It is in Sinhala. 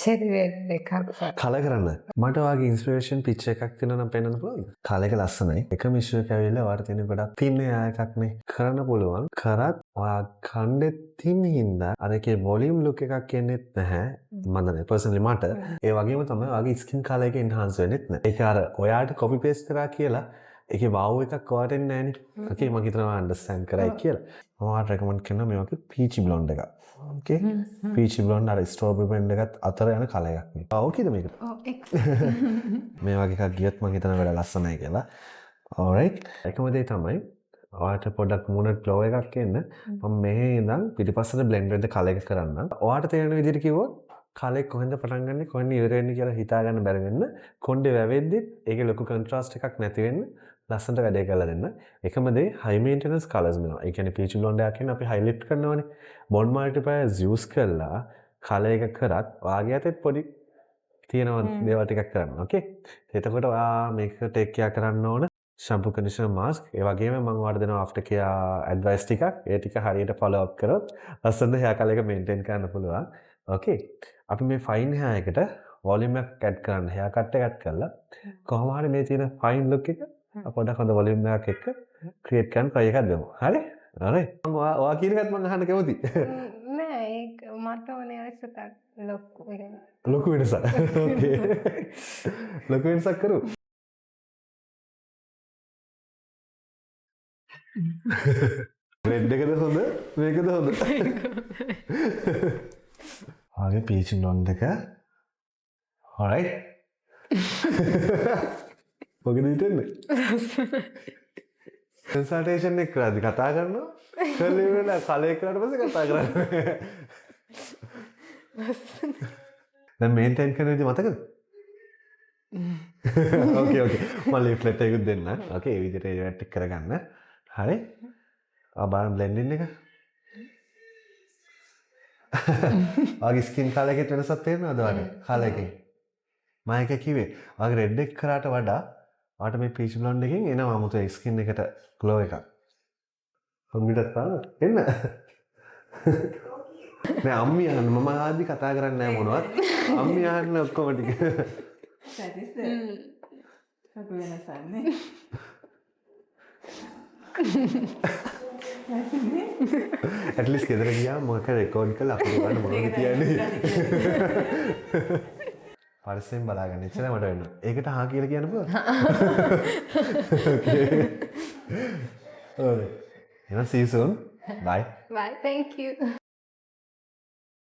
දෙකක් කල කරන්න මට වගේ ඉන්ස්පිරේෂන් පිච්ච එකක් තියෙනවා නම් පෙන්වන්න පුළුවන්ද? කාලයක ලස්සනයි. එක මිශ්‍රයක් ඇවිල්ලා ඔයාලට තියෙන ගොඩක් තින්න එකක්නේ. කරන්න පුළුවන්. කරත් ඔයා කණ්ඩේ තින්න හින්දා අර එකේ වොලියුම් ලුක් එකක් එන්නේත් නැහැ. මම දන්නේ පර්සනලි මට. ඒ වගේම තමයි ඔයාගේ ස්කින් කලර් එක එන්හාන්ස් වෙන්නෙත් නැහැ. ඒක අර ඔයාට කොපි පේස්ට් කරා කියලා ඒකේ වව් එකක් ඔයාට එන්නේ නැහනේ. ඕකේ මම හිතනවා අන්ඩර්ස්ටෑන්ඩ් කරයි කියලා. මම ඔයාලට රෙකමන්ඩ් කරනවා මේ වගේ පීචි බ්ලොන්ඩ් එකක්. ඕකේ පීචි බ්ලොන්ඩ් අර ස්ට්‍රෝබෙරි බ්ලෙන්ඩ් එකත් අතර යන කලර් එකක් මේ. ඕකේද මේකට? මේ වගේ එකක් ගියත් මම හිතනවා වැඩ ලස්සනයි කියලා. alright. එකම දේ තමයි ඔයාට පොඩ්ඩක් මූණට ග්ලෝ එකක් එන්න මම මෙහි ඉඳන් පිටිපස්සට බ්ලෙන්ඩ් වෙද්ද කලර් එක කරන්නම්. ඔයාට තේරෙන විදිහට කිව්වොත් කලර් කොහෙන්ද පටන් ගන්නෙ කොහෙන්ද ඉවර වෙන්නේ කියලා හිතා ගන්න බැරි වෙන්න කොණ්ඩේ වැවෙද්දිත් ඒකේ ලොකු කන්ට්‍රාස්ට් එකක් නැති වෙන්න ලස්සනට වැඩේ කරලා දෙන්න. එකම දේ හයි මේන්ටනන්ස් කලර්ස් වෙනවා. ඒ කියන්නේ පීච් බ්ලොන්ඩ් එකක් කියන්නේ අපි හයිලයිට් කරනවානේ. බොන්ඩ් මල්ටිප්ලයර්ස් යූස් කරලා කලර් එක කරත් ඔයාගේ අතේ පොඩි තියෙනවා දේවල් ටිකක් කරන්න. ඕකේ. එතකොට ඔයා මේක ටේක් කෙයා කරන්න ඕන. ෂැම්පූ කන්ඩිෂනර් මාස්ක් ඒ වගේම මම ඔයාලට දෙනවා ආෆ්ටර් කෙයා ඇඩ්වයිස් ටිකක්. ඒ ටික හරියට ෆලෝ අප් කරොත් ලස්සන हेयर කලර් එක මේන්ටේන් කරන්න පුළුවන්. ඕකේ. අපි මේ ෆයින් hear එකට වොලියුම් එකක් ඇඩ් කරන්න hear cut එකක් කරලා කොහොම හරි මේ තියෙන ෆයින් ලුක් එක පොඩ්ඩක් හොඳ වොලියුම් එකක් එක්ක ක්‍රියේට් කරන්න try එකක් දෙමු. හරි? හරි. ඔයා කියන එකත් මම අහන්න කැමතියි. නෑ ඒක මට ඕනේ වෙනසක් ලොකු ලොකු වෙනසක්. ඕකේ. ලොකු වෙනසක් කරු. රෙඩ් එකද හොඳ මේකද හොඳ? ආගේ පීච් බ්ලොන්ඩ් එක. alright. මොකද හිතන්නේ? කන්සල්ටේෂන් එක කරද්දි කතා කරනවා. කලේ වෙලා කලේ කරාට පස්සේ කතා කරන්නේ. දැන් මේන්ටේන් කරන විදිහ මතකද? ඕකේ ඕකේ. මම ලීෆ්ලට් එකකුත් දෙන්න. ඕකේ ඒ විදිහට ඒවත් ටික කරගන්න. හරි? බලන්න බ්ලෙන්ඩින් එක. ඔයාගේ ස්කින් කලර් එකේ වෙනසක් තේරෙනවද ඔයාලට? කලර් එකේ. මම එක කිව්වේ ඔයාගේ රෙඩ් එක කරාට වඩා ඔයාට මේ පීච් බ්ලොන්ඩ් එකෙන් එනවා 아무ත ස්කින් එකට ග්ලෝ එකක්. කොම්බිටත් පාන එන්න. නෑ අම්මි අහන්න මම ආදි කතා කරන්නේ නෑ මොනවත්. අම්මි අහන්න ඔක්කොම ටික. සැටිස්ද? ලොකු වෙනසන්නේ. at least ගෙදර ගියාම මොකක් හරි රෙකෝඩ් කරලා අපිට ගන්න මොනවද කියන්නේ. පරිස්සෙන් බලාගන්න ඉච්චරයි මට වෙන්න. ඒකට හා කියලා කියන්න පුළුවන්. Okay. Alright. See you soon. Bye. Bye, thank you.